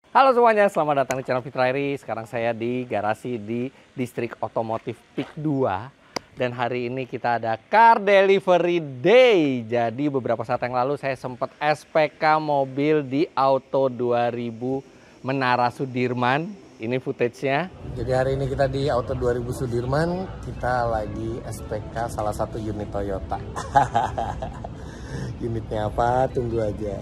Halo semuanya, selamat datang di channel Fitra Eri. Sekarang saya di garasi di Distrik Otomotif Peak 2. Dan hari ini kita ada Car Delivery Day. Jadi beberapa saat yang lalu saya sempat SPK mobil di Auto 2000 Menara Sudirman. Ini footage-nya. Jadi hari ini kita di Auto 2000 Sudirman. Kita lagi SPK salah satu unit Toyota. Unitnya apa? Tunggu aja.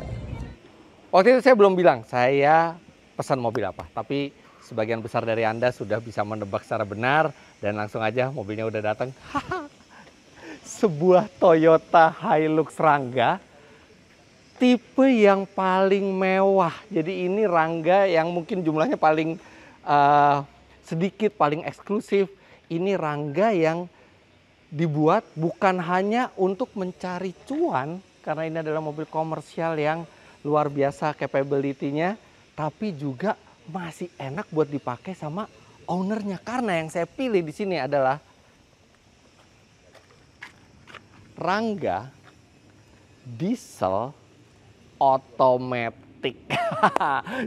Waktu itu saya belum bilang saya pesan mobil apa, tapi sebagian besar dari Anda sudah bisa menebak secara benar dan langsung aja mobilnya udah datang. Sebuah Toyota Hilux Rangga tipe yang paling mewah. Jadi ini Rangga yang mungkin jumlahnya paling sedikit, paling eksklusif. Ini Rangga yang dibuat bukan hanya untuk mencari cuan, karena ini adalah mobil komersial yang luar biasa capability-nya, tapi juga masih enak buat dipakai sama ownernya. Karena yang saya pilih di sini adalah Rangga diesel otomatik.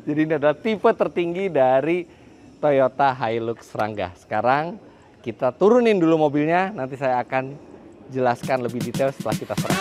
Jadi ini adalah tipe tertinggi dari Toyota Hilux Rangga. Sekarang kita turunin dulu mobilnya, nanti saya akan jelaskan lebih detail setelah kita serah.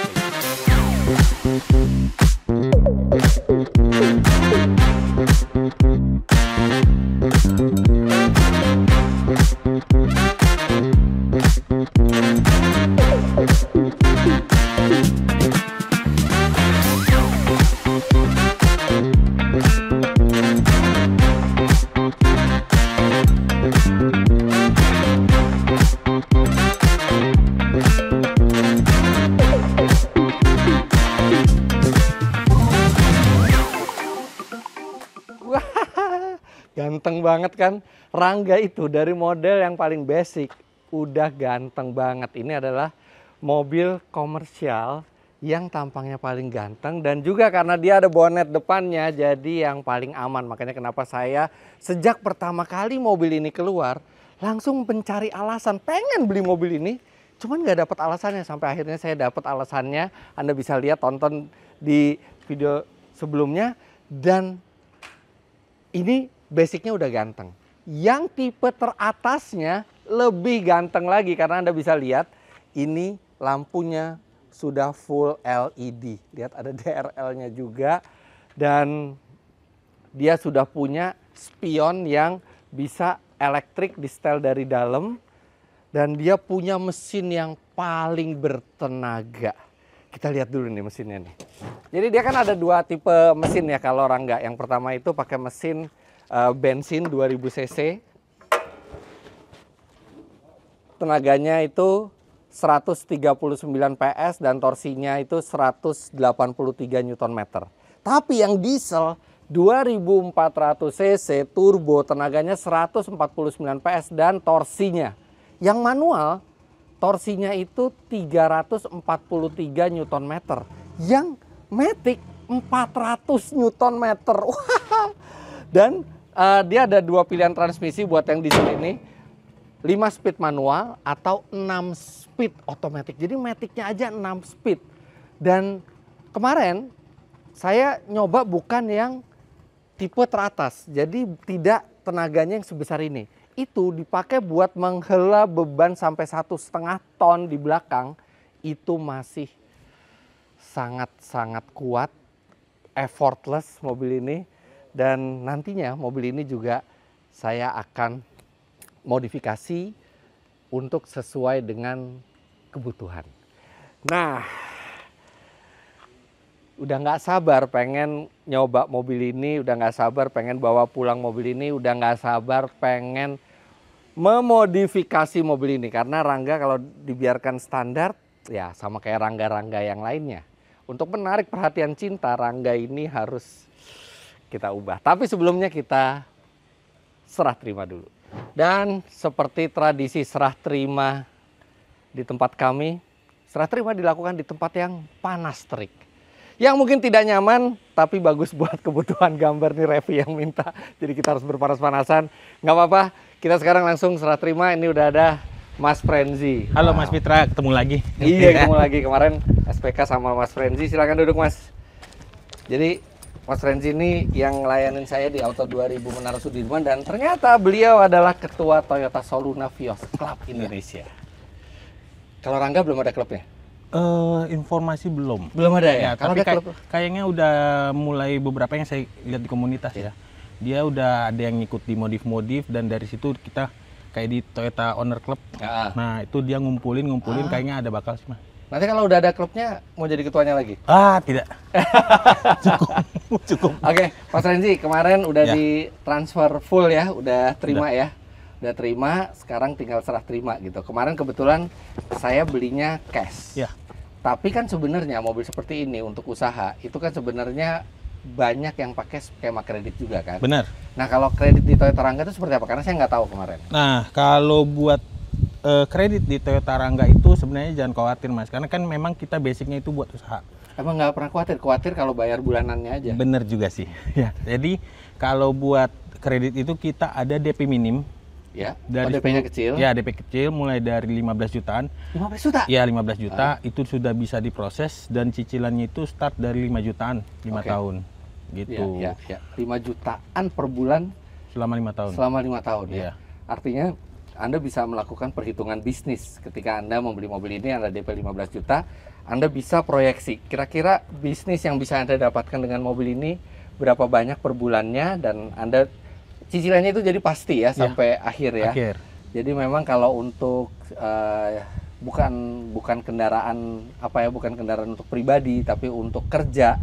Ganteng banget kan? Rangga itu dari model yang paling basic udah ganteng banget. Ini adalah mobil komersial yang tampangnya paling ganteng, dan juga karena dia ada bonet depannya jadi yang paling aman. Makanya kenapa saya sejak pertama kali mobil ini keluar langsung mencari alasan pengen beli mobil ini, cuman nggak dapat alasannya. Sampai akhirnya saya dapat alasannya. Anda bisa lihat, tonton di video sebelumnya. Dan ini basicnya udah ganteng. Yang tipe teratasnya lebih ganteng lagi, karena Anda bisa lihat ini lampunya sudah full LED. Lihat ada DRL-nya juga, dan dia sudah punya spion yang bisa elektrik di setel dari dalam, dan dia punya mesin yang paling bertenaga. Kita lihat dulu nih mesinnya nih. Jadi dia kan ada dua tipe mesin ya kalau Rangga. Yang pertama itu pakai mesin bensin 2000 cc. Tenaganya itu 139 PS dan torsinya itu 183 Nm. Tapi yang diesel 2400 cc turbo, tenaganya 149 PS dan torsinya. Yang manual torsinya itu 343 Nm. Yang matic 400 Nm. Dan dia ada dua pilihan transmisi buat yang diesel ini. 5 speed manual atau 6 speed otomatis. Jadi maticnya aja 6 speed. Dan kemarin saya nyoba bukan yang tipe teratas. Jadi tidak tenaganya yang sebesar ini. Itu dipakai buat menghela beban sampai 1,5 ton di belakang. Itu masih sangat-sangat kuat, effortless mobil ini. Dan nantinya mobil ini juga saya akan modifikasi untuk sesuai dengan kebutuhan. Nah, udah nggak sabar pengen nyoba mobil ini, udah nggak sabar pengen bawa pulang mobil ini, udah nggak sabar pengen memodifikasi mobil ini. Karena Rangga kalau dibiarkan standar, ya sama kayak Rangga-Rangga yang lainnya. Untuk menarik perhatian cinta, Rangga ini harus kita ubah. Tapi sebelumnya kita serah terima dulu. Dan seperti tradisi serah terima di tempat kami, serah terima dilakukan di tempat yang panas terik. Yang mungkin tidak nyaman, tapi bagus buat kebutuhan gambar nih Revi yang minta. Jadi kita harus berpanas-panasan. Nggak apa-apa, kita sekarang langsung serah terima. Ini udah ada Mas Frenzy. Halo Mas Fitra, ketemu lagi. Iya, ketemu lagi. Kemarin SPK sama Mas Frenzy. Silakan duduk Mas. Jadi Mas Renzi ini yang ngelayanin saya di Auto 2000 Menara Sudirman, dan ternyata beliau adalah ketua Toyota Soluna Vios Club Indonesia. Kalau Rangga belum ada klubnya? Informasi belum. Belum ada ya? Kalau Tapi ada klub? kayaknya udah mulai beberapa yang saya lihat di komunitas ya. Dia udah ada yang ngikut di modif-modif, dan dari situ kita kayak di Toyota Owner Club. Nah, itu dia ngumpulin kayaknya ada bakal sih, Mas. Nanti kalau udah ada klubnya, mau jadi ketuanya lagi? Tidak. Cukup. Oke, Mas Renzi, kemarin udah Ya. ditransfer full ya, udah terima ya. Udah terima, sekarang tinggal serah terima gitu. Kemarin kebetulan saya belinya cash. Ya. Tapi kan sebenarnya mobil seperti ini untuk usaha, itu kan sebenarnya banyak yang pakai skema kredit juga kan? Benar. Nah, kalau kredit di Toyota Rangga itu seperti apa? Karena saya nggak tahu kemarin. Nah, kalau buat kredit di Toyota Rangga itu sebenarnya jangan khawatir, Mas, karena kan memang kita basicnya itu buat usaha. Emang nggak pernah khawatir kalau bayar bulanannya aja? Bener juga sih. Ya. Jadi kalau buat kredit itu kita ada DP minim. Ya, Dari DP-nya kecil? Ya, DP kecil mulai dari 15 jutaan. 15 juta? Ya, 15 juta itu sudah bisa diproses, dan cicilannya itu start dari 5 jutaan, 5 Oke. tahun. Gitu. Ya. 5 jutaan per bulan Selama 5 tahun. selama 5 tahun ya. Iya. Artinya Anda bisa melakukan perhitungan bisnis ketika Anda membeli mobil ini, Anda DP 15 juta, Anda bisa proyeksi kira-kira bisnis yang bisa Anda dapatkan dengan mobil ini berapa banyak per bulannya, dan Anda cicilannya itu jadi pasti ya sampai akhir ya. Akhir. Jadi memang kalau untuk bukan kendaraan bukan kendaraan untuk pribadi, tapi untuk kerja,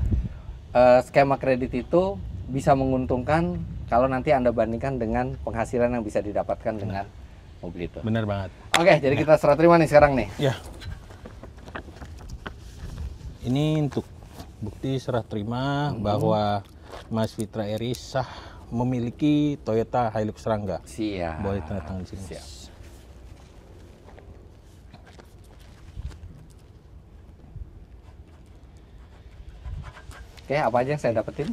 skema kredit itu bisa menguntungkan kalau nanti Anda bandingkan dengan penghasilan yang bisa didapatkan dengan mobil itu. Bener banget. Oke, jadi kita serah terima nih sekarang nih. Ya. Ini untuk bukti serah terima bahwa Mas Fitra Eri sah memiliki Toyota Hilux Rangga. Siap. Boleh tanda tangan di sini. Siap. Oke, apa aja yang saya dapetin?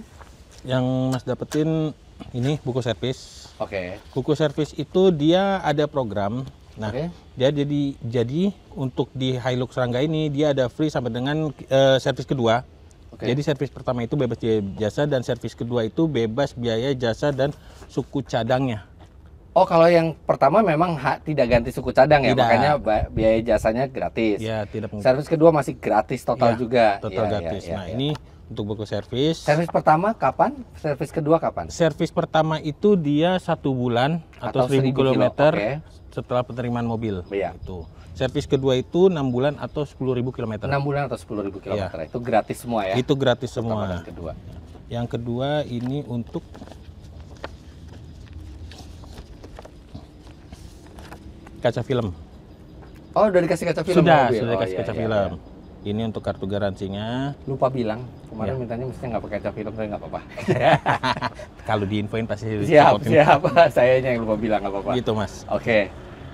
Yang Mas dapetin ini buku servis. Oke. Buku servis itu dia ada program. Nah, Oke. dia jadi untuk di Hilux Rangga ini dia ada free sampai dengan servis kedua. Oke. Jadi servis pertama itu bebas biaya jasa, dan servis kedua itu bebas biaya jasa dan suku cadangnya. Oh, kalau yang pertama memang tidak ganti suku cadang ya, Tidak. makanya biaya jasanya gratis. Ya, tidak Servis kedua masih gratis total Ya, juga. total Iya, gratis. iya, Nah, iya. ini untuk buku servis. Servis pertama kapan? Servis kedua kapan? Servis pertama itu dia 1 bulan atau 1000 kilo. km Oke. setelah penerimaan mobil. Iya. Itu. Servis kedua itu 6 bulan atau 10.000 km. 6 bulan atau 10.000 km. Iya. Itu gratis semua ya. Itu gratis Pertama dan semua. kedua. Yang kedua ini untuk kaca film. Oh, udah dikasih kaca film Sudah mobil. Oh, dikasih iya, kaca iya, film. iya. Ini untuk kartu garansinya. Lupa bilang. Kemarin Iya. mintanya mestinya nggak pakai kaca film, tapi nggak apa-apa. Kalau diinfoin pasti Siap, supportin. siap. Sayanya yang lupa bilang, nggak apa-apa. Gitu, Mas. Oke.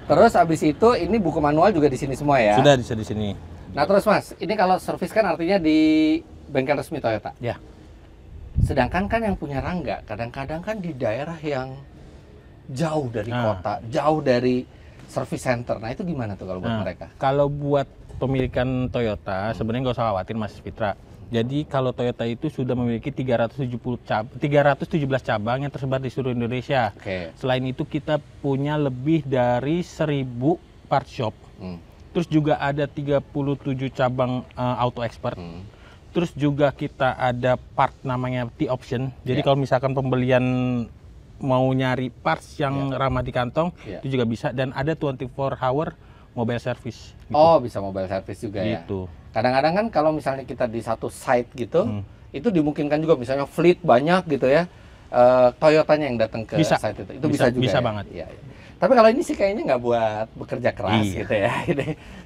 Terus abis itu ini buku manual juga di sini semua ya? Sudah di sini. Nah terus Mas, ini kalau servis kan artinya di bengkel resmi Toyota. Ya. Sedangkan kan yang punya Rangga, kadang-kadang kan di daerah yang jauh dari Nah. kota, jauh dari service center. Nah itu gimana tuh kalau buat Nah, mereka? kalau buat pemilikan Toyota sebenarnya nggak usah khawatir, Mas Fitra. Jadi kalau Toyota itu sudah memiliki 317 cabang yang tersebar di seluruh Indonesia. Oke. Selain itu kita punya lebih dari 1000 part shop. Hmm. Terus juga ada 37 cabang auto expert. Hmm. Terus juga kita ada part namanya T-option. Jadi Ya. kalau misalkan pembelian mau nyari parts yang ramah di kantong, Ya. itu juga bisa. Dan ada 24 hour mobile service. Gitu. Oh bisa mobile service juga ya? Gitu. Kadang-kadang kan kalau misalnya kita di satu site gitu, Hmm. itu dimungkinkan juga misalnya fleet banyak gitu ya, Toyotanya yang datang ke Bisa. site itu bisa juga bisa ya? banget. Iya, iya. Tapi kalau ini sih kayaknya nggak buat bekerja keras Iya. gitu ya.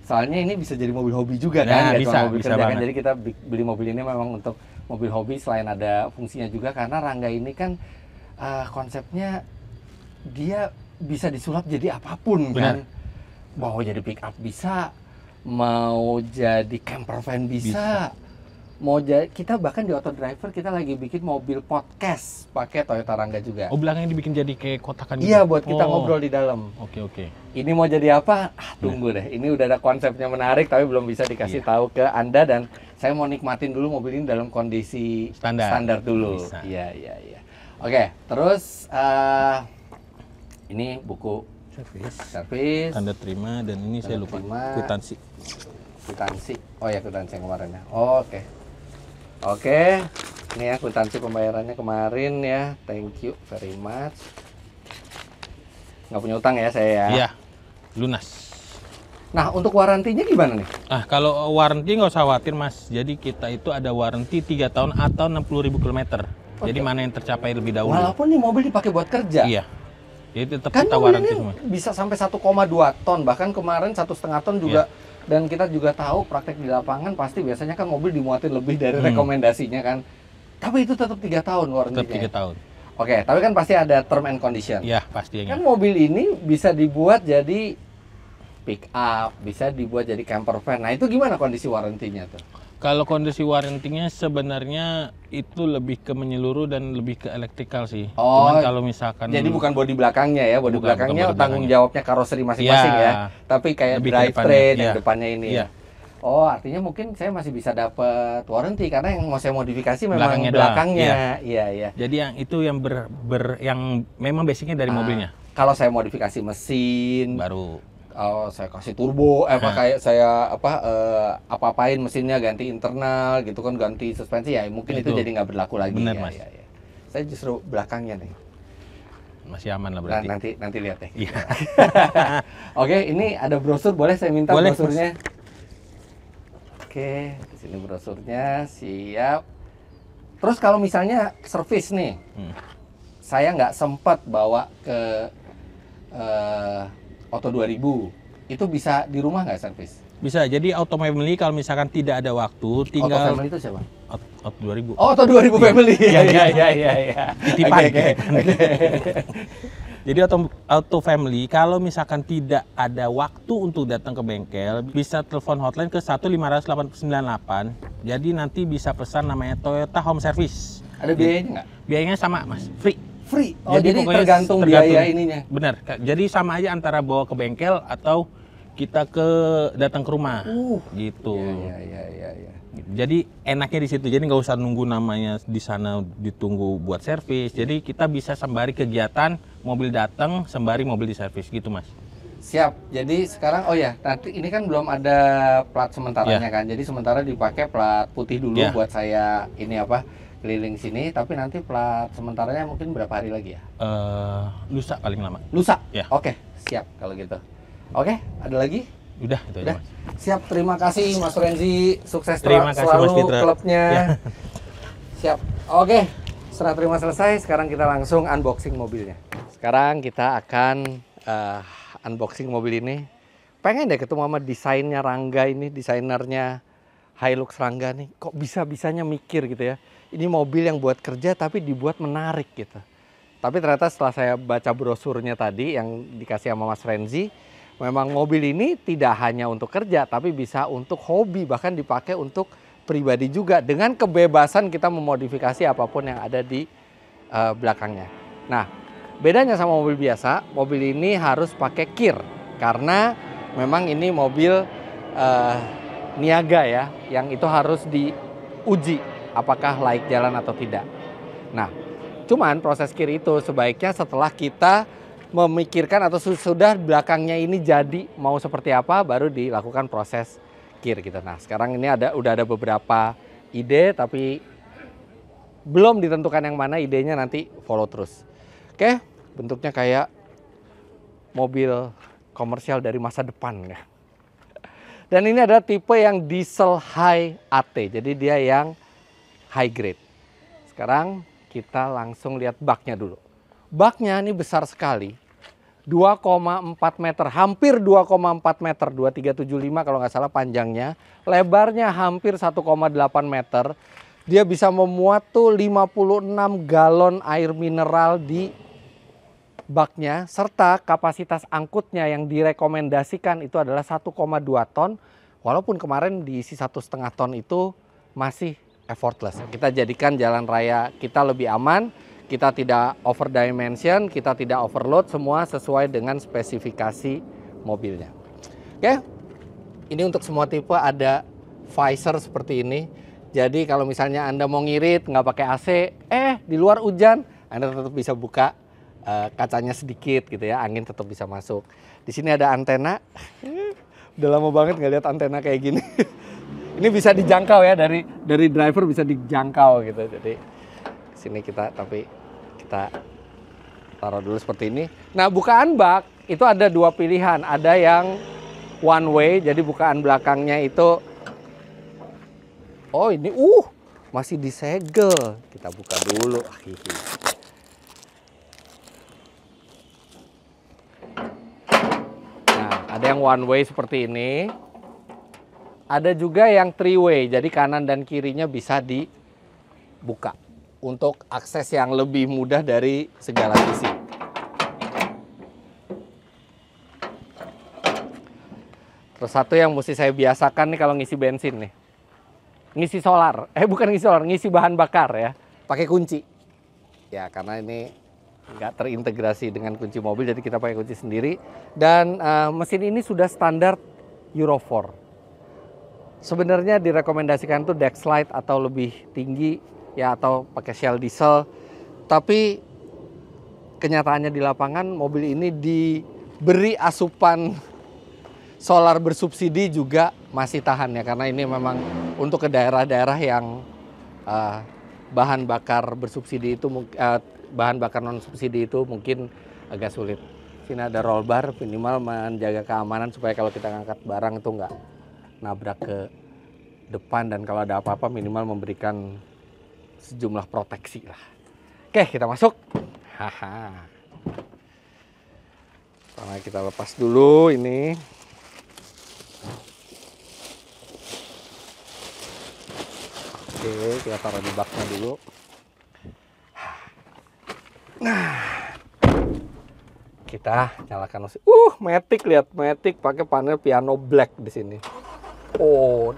Soalnya ini bisa jadi mobil hobi juga Nah, kan, nggak cuma bisa, mobil bisa kerja kan. banget. Jadi kita beli mobil ini memang untuk mobil hobi selain ada fungsinya juga, karena Rangga ini kan konsepnya dia bisa disulap jadi apapun. Benar. Kan. Mau jadi pick up bisa, mau jadi camper van bisa. kita bahkan di Auto Driver kita lagi bikin mobil podcast pakai Toyota Rangga juga. Oh, belakangnya dibikin jadi kayak kotakan gitu? Iya, buat kita ngobrol di dalam. Oke. Ini mau jadi apa? Tunggu deh. Ini udah ada konsepnya menarik tapi belum bisa dikasih tahu ke Anda, dan saya mau nikmatin dulu mobil ini dalam kondisi standar dulu. Bisa. Iya. Oke, terus ini buku servis. Tanda terima, dan ini saya lupa kwitansi. Oh ya, kwitansi yang kemarin ya. Oke, ini ya kwitansi pembayarannya kemarin ya. Thank you very much. Nggak punya utang ya saya ya? Iya, lunas. Nah, untuk warantinya gimana nih? Kalau waranti nggak usah khawatir, Mas. Jadi kita itu ada waranti 3 tahun atau 60.000 km. Jadi mana yang tercapai lebih dahulu. Walaupun nih mobil dipakai buat kerja. Iya. Jadi tetap Kan kita mobil waranti ini semua. bisa sampai 1,2 ton, bahkan kemarin 1,5 ton juga. Dan kita juga tahu praktek di lapangan pasti biasanya kan mobil dimuatin lebih dari rekomendasinya kan. Tapi itu tetap 3 tahun warantinya. Tetap 3 tahun. Oke, tapi kan pasti ada term and condition. Iya, pasti. Kan mobil ini bisa dibuat jadi pick up, bisa dibuat jadi camper van. Nah, itu gimana kondisi warantinya tuh? Kalau kondisi warantinya sebenarnya itu lebih ke menyeluruh dan lebih ke elektrikal sih. Cuman kalau misalkan jadi bukan bodi belakangnya ya, bodi belakangnya bukan tanggung jawabnya karoseri masing-masing ya. Tapi kayak drivetrain yang depannya ini ya. Oh, artinya mungkin saya masih bisa dapat warranty karena yang mau saya modifikasi memang belakangnya. Iya. Jadi yang itu yang yang memang basicnya dari mobilnya. Kalau saya modifikasi mesin baru saya kasih turbo, kayak saya apa-apain mesinnya, ganti internal gitu kan, ganti suspensi ya, mungkin itu jadi nggak berlaku lagi. Bener, ya, Mas. ya. Saya justru belakangnya nih. Masih aman lah berarti. Nanti lihat deh. Iya. Oke, ini ada brosur, boleh saya minta boleh, brosurnya? Oke, di sini brosurnya, siap. Terus kalau misalnya servis nih, saya nggak sempat bawa ke Auto 2000, itu bisa di rumah nggak servis? Bisa. Jadi Auto Family kalau misalkan tidak ada waktu, tinggal. Auto Family itu siapa? Auto 2000. Oh, Auto 2000 Family. Iya. Titipan. Jadi Auto Family kalau misalkan tidak ada waktu untuk datang ke bengkel, bisa telepon hotline ke 15898. Jadi nanti bisa pesan namanya Toyota Home Service. Ada biayanya nggak? Biayanya sama, Mas. Free. Oh, jadi tergantung biaya ininya. Benar. Jadi sama aja antara bawa ke bengkel atau kita datang ke rumah. Gitu. Iya. Jadi enaknya di situ. Jadi nggak usah nunggu namanya di sana ditunggu buat servis. Jadi kita bisa sembari kegiatan mobil datang, sembari mobil diservis gitu, Mas. Siap. Jadi sekarang nanti ini kan belum ada plat sementaranya kan. Jadi sementara dipakai plat putih dulu buat saya keliling sini, tapi nanti plat sementaranya mungkin berapa hari lagi ya? Lusa paling lama. Lusa? Ya. Oke, siap kalau gitu. Oke, ada lagi? Udah, itu aja, Mas. Siap, terima kasih Mas Renzi. Sukses terima kasih, selalu Mas Fitra. klubnya. Siap. Oke, serah terima selesai. Sekarang kita langsung unboxing mobilnya. Sekarang kita akan unboxing mobil ini. Pengen deh ketemu sama desainnya Rangga ini, desainernya Hilux Rangga nih. Kok bisa-bisanya mikir gitu ya. Ini mobil yang buat kerja tapi dibuat menarik gitu. Tapi ternyata setelah saya baca brosurnya tadi yang dikasih sama Mas Renzi, memang mobil ini tidak hanya untuk kerja tapi bisa untuk hobi, bahkan dipakai untuk pribadi juga dengan kebebasan kita memodifikasi apapun yang ada di belakangnya. Nah, bedanya sama mobil biasa, mobil ini harus pakai kir karena memang ini mobil niaga ya, yang itu harus diuji apakah layak jalan atau tidak. Nah, cuman proses kir itu sebaiknya setelah kita memikirkan atau sudah belakangnya ini jadi mau seperti apa, baru dilakukan proses kir gitu. Nah, sekarang ini udah ada beberapa ide tapi belum ditentukan yang mana idenya, nanti follow terus. Oke, bentuknya kayak mobil komersial dari masa depan ya. Dan ini adalah tipe yang diesel high AT, jadi dia yang high grade. Sekarang kita langsung lihat baknya dulu. Baknya ini besar sekali, 2,4 meter, hampir 2,4 meter, 2375 kalau nggak salah panjangnya. Lebarnya hampir 1,8 meter. Dia bisa memuat tuh 56 galon air mineral di baknya, serta kapasitas angkutnya yang direkomendasikan itu adalah 1,2 ton. Walaupun kemarin diisi 1,5 ton itu masih effortless. Kita jadikan jalan raya kita lebih aman, kita tidak over dimension, kita tidak overload, semua sesuai dengan spesifikasi mobilnya. Oke, ini untuk semua tipe ada visor seperti ini. Jadi kalau misalnya Anda mau ngirit nggak pakai AC, di luar hujan, Anda tetap bisa buka kacanya sedikit gitu ya, angin tetap bisa masuk. Di sini ada antena. Udah lama banget nggak lihat antena kayak gini. Ini bisa dijangkau ya, dari driver bisa dijangkau gitu. Jadi sini kita taruh dulu seperti ini. Nah, bukaan bak itu ada dua pilihan. Ada yang one way, jadi bukaan belakangnya itu ini masih disegel. Kita buka dulu. Nah, ada yang one way seperti ini. Ada juga yang three way, jadi kanan dan kirinya bisa dibuka untuk akses yang lebih mudah dari segala sisi. Terus satu yang mesti saya biasakan nih kalau ngisi bensin nih. Ngisi solar, ngisi bahan bakar ya, pakai kunci. Ya, karena ini nggak terintegrasi dengan kunci mobil, jadi kita pakai kunci sendiri. Dan mesin ini sudah standar Euro 4. Sebenarnya direkomendasikan tuh Dexlite atau lebih tinggi ya, atau pakai Shell diesel. Tapi kenyataannya di lapangan mobil ini diberi asupan solar bersubsidi juga masih tahan ya, karena ini memang untuk ke daerah-daerah yang bahan bakar bersubsidi itu bahan bakar non subsidi itu mungkin agak sulit. Sini ada roll bar, minimal menjaga keamanan supaya kalau kita ngangkat barang itu nggak nabrak ke depan, dan kalau ada apa-apa minimal memberikan sejumlah proteksi lah. Oke, kita masuk. Karena kita lepas dulu ini. Oke, kita taruh di baknya dulu. Nah, kita nyalakan mesin. Matic, lihat Matic pakai panel piano black di sini.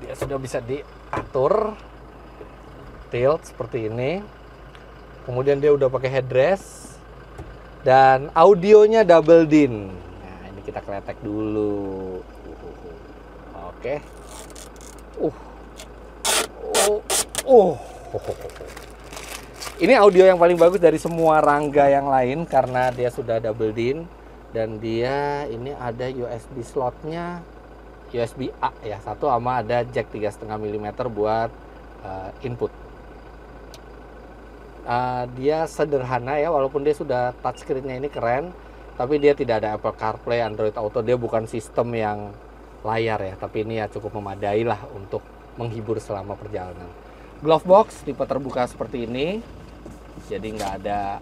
Dia sudah bisa diatur tilt seperti ini. Kemudian dia udah pakai headrest dan audionya double din. Nah, ini kita kletek dulu. Oke. Ini audio yang paling bagus dari semua Rangga yang lain karena dia sudah double din dan dia ini ada USB slotnya. USB A ya, satu, sama ada jack 3,5 mm buat input. Dia sederhana ya, walaupun dia sudah touchscreen-nya ini keren, tapi dia tidak ada Apple CarPlay, Android Auto. Dia bukan sistem yang layar ya, tapi ini ya cukup memadai lah untuk menghibur selama perjalanan. Glove box tipe terbuka seperti ini, jadi nggak ada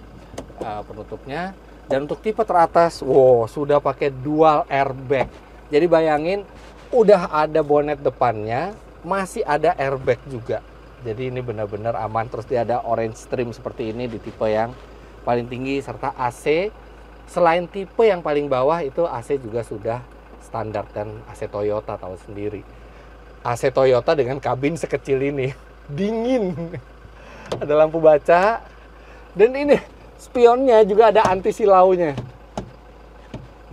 penutupnya. Dan untuk tipe teratas, sudah pakai dual airbag. Jadi bayangin, udah ada bonet depannya, masih ada airbag juga. Jadi ini benar-benar aman. Terus dia ada orange trim seperti ini di tipe yang paling tinggi, serta AC. Selain tipe yang paling bawah itu AC juga sudah standar, dan AC Toyota tahu sendiri. AC Toyota dengan kabin sekecil ini, dingin. Ada lampu baca, dan ini spionnya juga ada anti silaunya.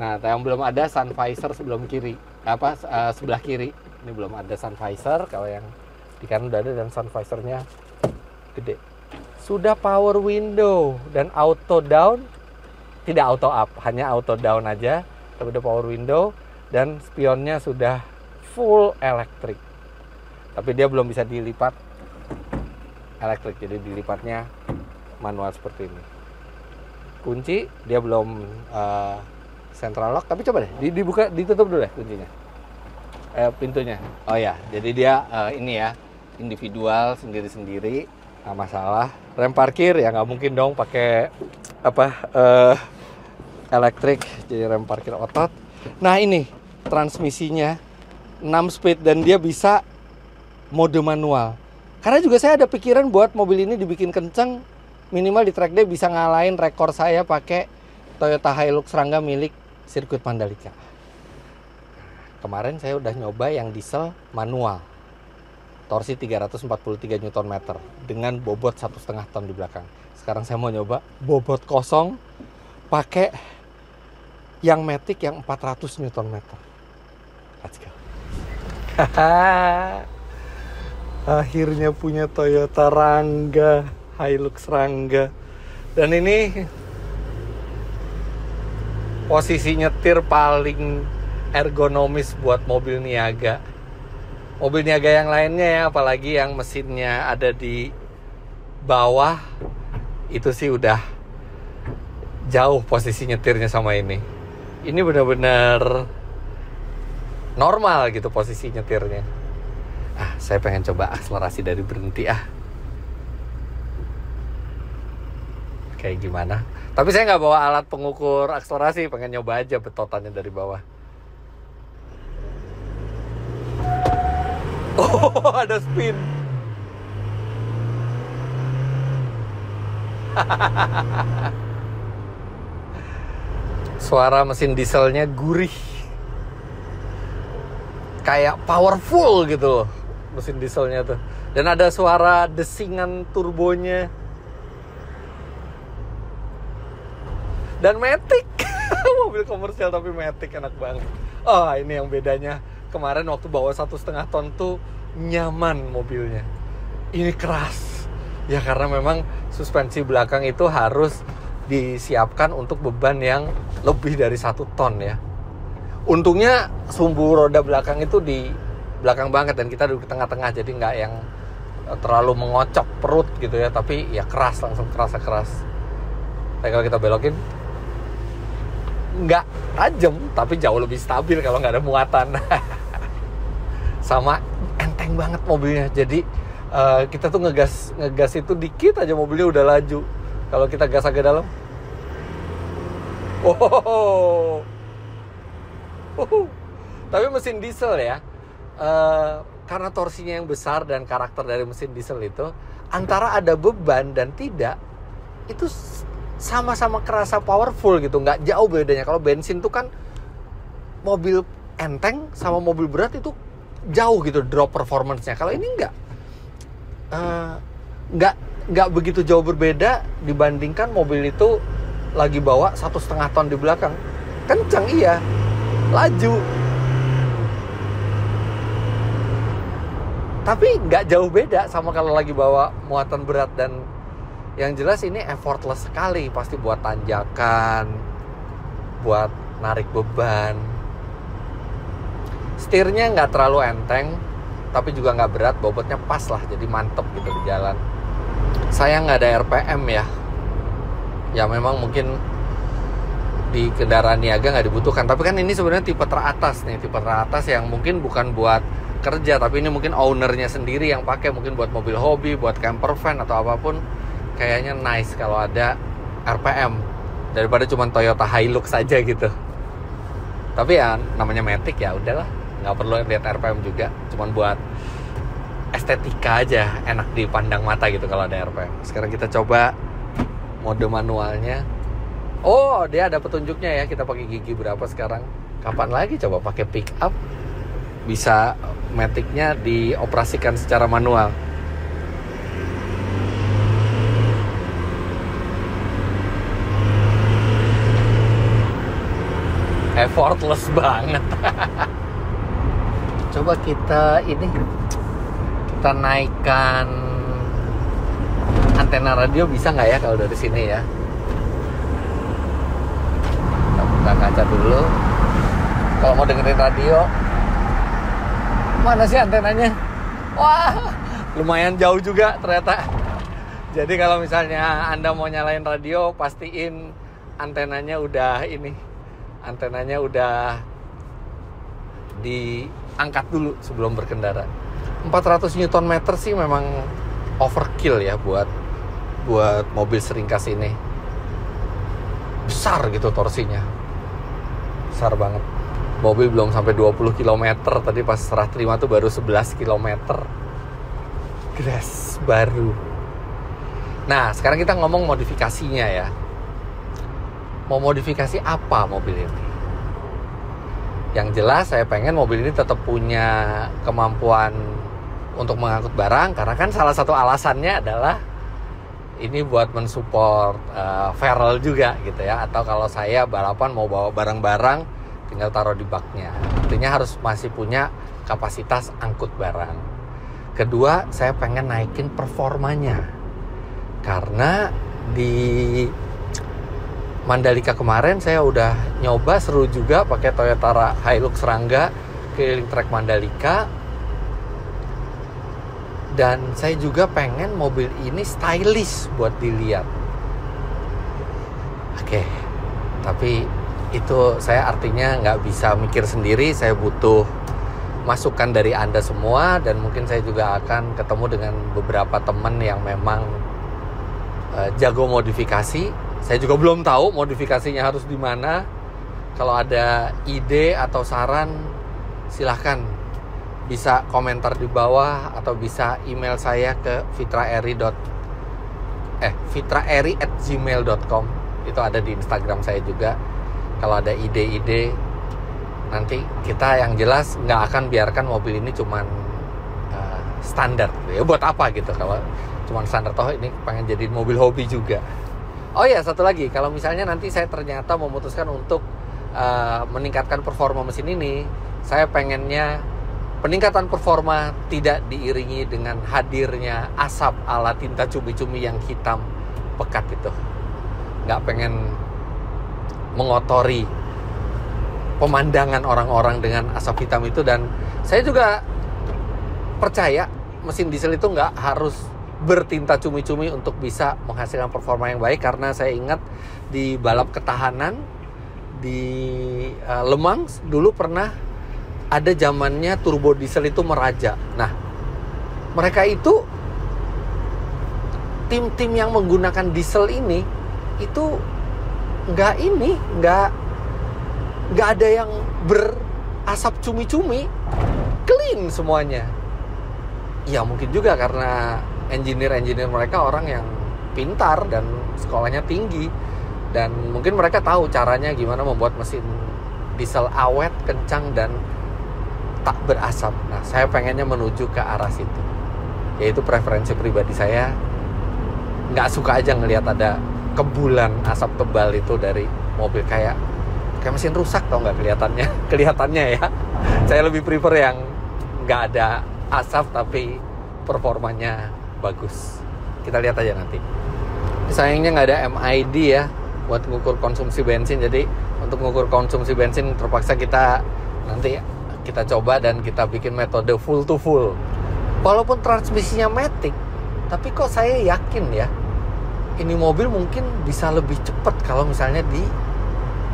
Nah, yang belum ada sun visor sebelah kiri. Ini belum ada sun visor. Kalau yang di kanan udah ada, dan sun visornya gede. Sudah power window dan auto down, tidak auto up, hanya auto down aja. Tapi udah power window dan spionnya sudah full elektrik. Tapi dia belum bisa dilipat elektrik, jadi dilipatnya manual seperti ini. Kunci dia belum central lock, tapi coba deh dibuka, ditutup dulu deh kuncinya, pintunya. Oh ya, jadi dia ini ya, individual, sendiri-sendiri, nggak masalah. Rem parkir ya nggak mungkin dong pakai elektrik, jadi rem parkir otot. Nah, ini transmisinya 6 speed dan dia bisa mode manual. Karena juga saya ada pikiran buat mobil ini dibikin kenceng, minimal di track day bisa ngalahin rekor saya pakai Toyota Hilux Rangga milik sirkuit Mandalika. Kemarin saya udah nyoba yang diesel manual. torsi 343 Nm dengan bobot 1,5 ton di belakang. Sekarang saya mau nyoba bobot kosong pakai yang Matic yang 400 Nm. Let's go. Akhirnya punya Toyota Rangga, Hilux Rangga. Dan ini posisi nyetir paling ergonomis buat mobil niaga. Mobil niaga yang lainnya ya, apalagi yang mesinnya ada di bawah, itu sih udah jauh posisi nyetirnya sama ini. Ini benar-benar normal gitu posisi nyetirnya. Saya pengen coba akselerasi dari berhenti kayak gimana. Tapi saya nggak bawa alat pengukur akselerasi, pengen nyoba aja betotannya dari bawah. Oh, ada spin. Suara mesin dieselnya gurih. Kayak powerful gitu loh mesin dieselnya tuh. Dan ada suara desingan turbonya. Dan Matic. Mobil komersial tapi Matic, enak banget. Ini yang bedanya. Kemarin waktu bawa 1,5 ton tuh nyaman mobilnya. Ini keras. Ya karena memang suspensi belakang itu harus disiapkan untuk beban yang lebih dari 1 ton ya. Untungnya sumbu roda belakang itu di belakang banget dan kita duduk di tengah-tengah, jadi nggak yang terlalu mengocok perut gitu ya, tapi ya keras, langsung kerasa keras. Tapi kalau kita belokin nggak tajam, tapi jauh lebih stabil kalau nggak ada muatan. Sama enteng banget mobilnya, jadi kita tuh ngegas itu dikit aja mobilnya udah laju. Kalau kita gas agak dalam, tapi mesin diesel ya, karena torsinya yang besar dan karakter dari mesin diesel itu, antara ada beban dan tidak, itu sama-sama kerasa powerful gitu, nggak jauh bedanya. Kalau bensin tuh kan mobil enteng sama mobil berat itu jauh gitu drop performance-nya. Kalau ini nggak begitu jauh berbeda dibandingkan mobil itu lagi bawa 1,5 ton di belakang. Kencang iya, laju, tapi nggak jauh beda sama kalau lagi bawa muatan berat. Dan yang jelas ini effortless sekali, pasti buat tanjakan, buat narik beban. Setirnya nggak terlalu enteng, tapi juga nggak berat, bobotnya pas lah, jadi mantep gitu di jalan. Sayang nggak ada RPM ya. Ya memang mungkin di kendaraan niaga nggak dibutuhkan, tapi kan ini sebenarnya tipe teratas nih, tipe teratas yang mungkin bukan buat kerja, tapi ini mungkin ownernya sendiri yang pakai, mungkin buat mobil hobi, buat camper van atau apapun. Kayaknya nice kalau ada RPM daripada cuma Toyota Hilux saja gitu. Tapi ya namanya Matic ya udahlah, nggak perlu lihat RPM juga, cuman buat estetika aja, enak dipandang mata gitu kalau ada RPM. Sekarang kita coba mode manualnya. Oh, dia ada petunjuknya ya, kita pakai gigi berapa sekarang. Kapan lagi coba pakai pick up bisa Matic-nya dioperasikan secara manual. Effortless banget. Coba kita naikkan antena radio, bisa nggak ya kalau dari sini ya? Kita buka kaca dulu. Kalau mau dengerin radio, mana sih antenanya? Wah, lumayan jauh juga ternyata. Jadi kalau misalnya Anda mau nyalain radio, pastiin antenanya udah diangkat dulu sebelum berkendara. 400 Nm sih memang overkill ya buat mobil seringkas ini. Besar gitu torsinya, besar banget. Mobil belum sampai 20 km, tadi pas serah terima tuh baru 11 km. Gas baru. Nah sekarang kita ngomong modifikasinya ya. Mau modifikasi apa mobil ini? Yang jelas saya pengen mobil ini tetap punya kemampuan untuk mengangkut barang, karena kan salah satu alasannya adalah ini buat mensupport Feral juga gitu ya. Atau kalau saya balapan mau bawa barang-barang, tinggal taruh di baknya. Artinya harus masih punya kapasitas angkut barang. Kedua, saya pengen naikin performanya. Karena di Mandalika kemarin saya udah nyoba, seru juga pakai Toyota Hilux Rangga keliling trek Mandalika. Dan saya juga pengen mobil ini stylish buat dilihat. Oke, tapi itu saya artinya nggak bisa mikir sendiri. Saya butuh masukan dari Anda semua, dan mungkin saya juga akan ketemu dengan beberapa teman yang memang jago modifikasi. Saya juga belum tahu modifikasinya harus di mana. Kalau ada ide atau saran, silahkan bisa komentar di bawah atau bisa email saya ke fitraeri@gmail.com. Itu ada di Instagram saya juga. Kalau ada ide-ide, nanti kita yang jelas nggak akan biarkan mobil ini cuman standar. Ya buat apa gitu kalau cuman standar, toh ini pengen jadi mobil hobi juga. Oh ya, satu lagi, kalau misalnya nanti saya ternyata memutuskan untuk meningkatkan performa mesin ini, saya pengennya peningkatan performa tidak diiringi dengan hadirnya asap ala tinta cumi-cumi yang hitam pekat itu. Nggak pengen mengotori pemandangan orang-orang dengan asap hitam itu. Dan saya juga percaya mesin diesel itu nggak harus bertinta cumi-cumi untuk bisa menghasilkan performa yang baik. Karena saya ingat di balap ketahanan di Le Mans dulu pernah ada zamannya turbo diesel itu meraja. Nah, mereka itu tim-tim yang menggunakan diesel ini itu nggak ada yang berasap cumi-cumi, clean semuanya. Ya mungkin juga karena engineer mereka orang yang pintar dan sekolahnya tinggi, dan mungkin mereka tahu caranya gimana membuat mesin diesel awet, kencang, dan tak berasap. Nah, saya pengennya menuju ke arah situ. Yaitu preferensi pribadi saya. Nggak suka aja ngelihat ada kebulan asap tebal itu dari mobil, kayak mesin rusak, tau nggak kelihatannya ya. Saya lebih prefer yang nggak ada asap tapi performanya bagus. Kita lihat aja nanti. Sayangnya nggak ada MID ya buat ngukur konsumsi bensin. Jadi untuk ngukur konsumsi bensin terpaksa kita nanti kita coba dan kita bikin metode full to full. Walaupun transmisinya matic, tapi kok saya yakin ya, ini mobil mungkin bisa lebih cepat kalau misalnya di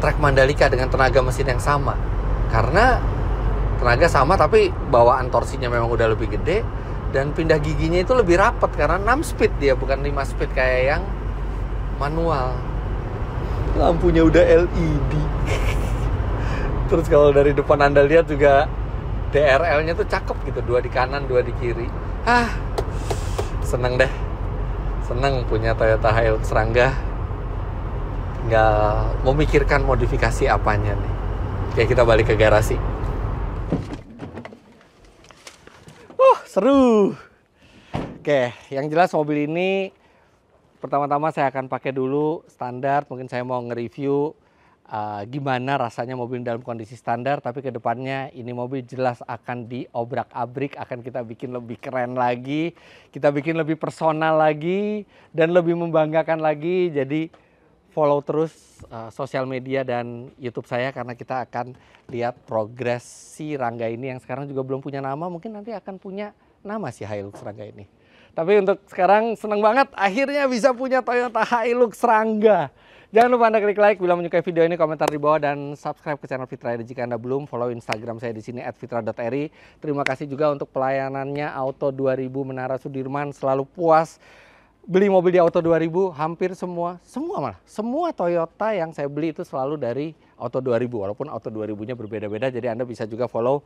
trek Mandalika dengan tenaga mesin yang sama. Karena tenaga sama tapi bawaan torsinya memang udah lebih gede, dan pindah giginya itu lebih rapat karena 6 speed dia, bukan 5 speed kayak yang manual. Lampunya udah LED. Terus kalau dari depan Anda lihat juga DRL-nya tuh cakep gitu, 2 di kanan, 2 di kiri. Seneng deh. Seneng punya Toyota Hilux Rangga. Nggak memikirkan modifikasi apanya nih. Oke, kita balik ke garasi. Seru. Oke, yang jelas mobil ini pertama-tama saya akan pakai dulu standar. Mungkin saya mau nge-review gimana rasanya mobil dalam kondisi standar, tapi kedepannya ini mobil jelas akan diobrak-abrik, akan kita bikin lebih keren lagi, kita bikin lebih personal lagi, dan lebih membanggakan lagi. Jadi follow terus sosial media dan YouTube saya, karena kita akan lihat progres si Rangga ini yang sekarang juga belum punya nama. Mungkin nanti akan punya nama si Hilux Rangga ini. Tapi untuk sekarang seneng banget akhirnya bisa punya Toyota Hilux Rangga. Jangan lupa Anda klik like bila menyukai video ini, komentar di bawah, dan subscribe ke channel Fitra Eri jika Anda belum. Follow Instagram saya di sini @fitra.eri. Terima kasih juga untuk pelayanannya Auto 2000 Menara Sudirman. Selalu puas beli mobil di Auto 2000. Hampir semua Toyota yang saya beli itu selalu dari Auto 2000. Walaupun Auto 2000-nya berbeda-beda, jadi Anda bisa juga follow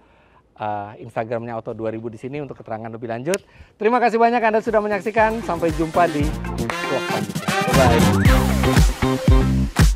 Instagramnya Auto 2000 di sini untuk keterangan lebih lanjut. Terima kasih banyak Anda sudah menyaksikan. Sampai jumpa di vlog selanjutnya. Bye.